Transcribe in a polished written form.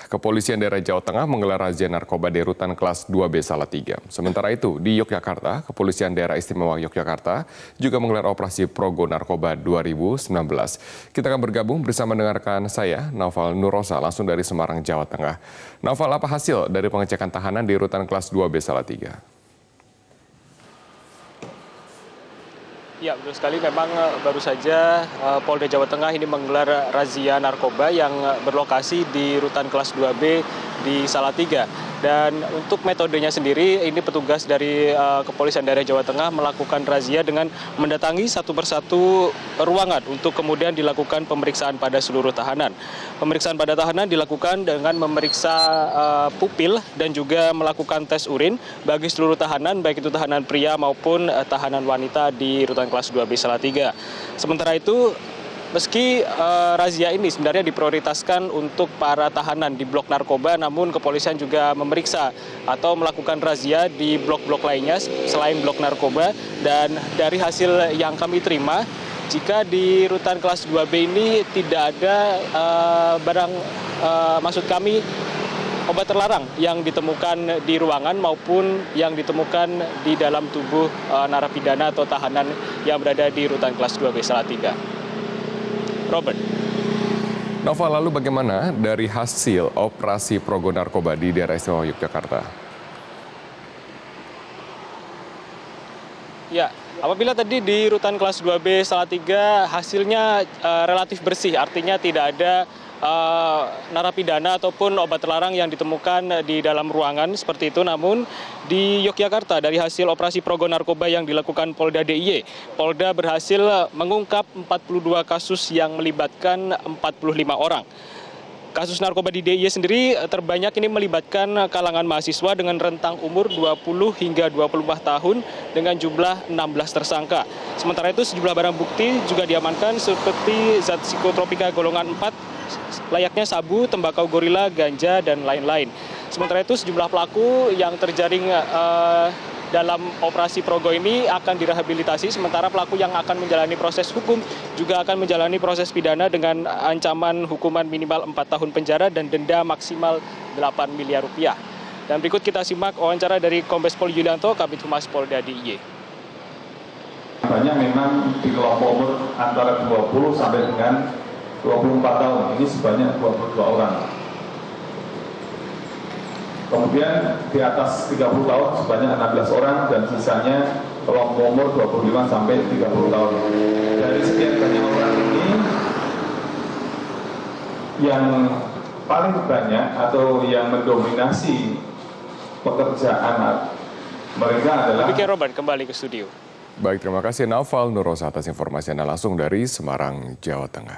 Kepolisian daerah Jawa Tengah menggelar razia narkoba di rutan kelas 2B Salatiga. Sementara itu, di Yogyakarta, Kepolisian Daerah Istimewa Yogyakarta juga menggelar operasi Progo Narkoba 2019. Kita akan bergabung bersama mendengarkan saya, Naufal Nurosa, langsung dari Semarang, Jawa Tengah. Naufal, apa hasil dari pengecekan tahanan di rutan kelas 2B Salatiga? Ya, betul sekali. Memang baru saja Polda Jawa Tengah ini menggelar razia narkoba yang berlokasi di rutan kelas 2B di Salatiga. Dan untuk metodenya sendiri, ini petugas dari Kepolisian Daerah Jawa Tengah melakukan razia dengan mendatangi satu persatu ruangan untuk kemudian dilakukan pemeriksaan pada seluruh tahanan. Pemeriksaan pada tahanan dilakukan dengan memeriksa pupil dan juga melakukan tes urin bagi seluruh tahanan, baik itu tahanan pria maupun tahanan wanita di rutan kelas 2B Salatiga. Sementara itu, meski razia ini sebenarnya diprioritaskan untuk para tahanan di blok narkoba, namun kepolisian juga memeriksa atau melakukan razia di blok-blok lainnya selain blok narkoba. Dan dari hasil yang kami terima, jika di rutan kelas 2B ini tidak ada maksud kami obat terlarang yang ditemukan di ruangan maupun yang ditemukan di dalam tubuh narapidana atau tahanan yang berada di rutan kelas 2B Salatiga. Robert. Nova, lalu bagaimana dari hasil operasi Progo Narkoba di daerah istimewa Yogyakarta? Ya, apabila tadi di rutan kelas 2B Salatiga hasilnya relatif bersih, artinya tidak ada narapidana ataupun obat terlarang yang ditemukan di dalam ruangan seperti itu. Namun di Yogyakarta, dari hasil operasi Progo Narkoba yang dilakukan Polda DIY, Polda berhasil mengungkap 42 kasus yang melibatkan 45 orang. Kasus narkoba di DIY sendiri terbanyak ini melibatkan kalangan mahasiswa dengan rentang umur 20 hingga 24 tahun dengan jumlah 16 tersangka. Sementara itu sejumlah barang bukti juga diamankan seperti zat psikotropika golongan 4, layaknya sabu, tembakau gorila, ganja, dan lain-lain. Sementara itu sejumlah pelaku yang terjaring dalam operasi Progo ini akan direhabilitasi, sementara pelaku yang akan menjalani proses hukum juga akan menjalani proses pidana dengan ancaman hukuman minimal 4 tahun penjara dan denda maksimal 8 miliar rupiah. Dan berikut kita simak wawancara dari Kombes Pol Yulianto, Kabid Humas Polda DIY. Banyak memang di kelompok umur antara 20 sampai dengan 24 tahun, ini sebanyak 22 orang. Kemudian di atas 30 tahun sebanyak 16 orang dan sisanya kelompok umur 25 sampai 30 tahun. Dari sekian banyak orang ini, yang paling banyak atau yang mendominasi pekerjaan mereka adalah... Demikian Robert, kembali ke studio. Baik, terima kasih Naufal Nurosa atas informasi Anda langsung dari Semarang, Jawa Tengah.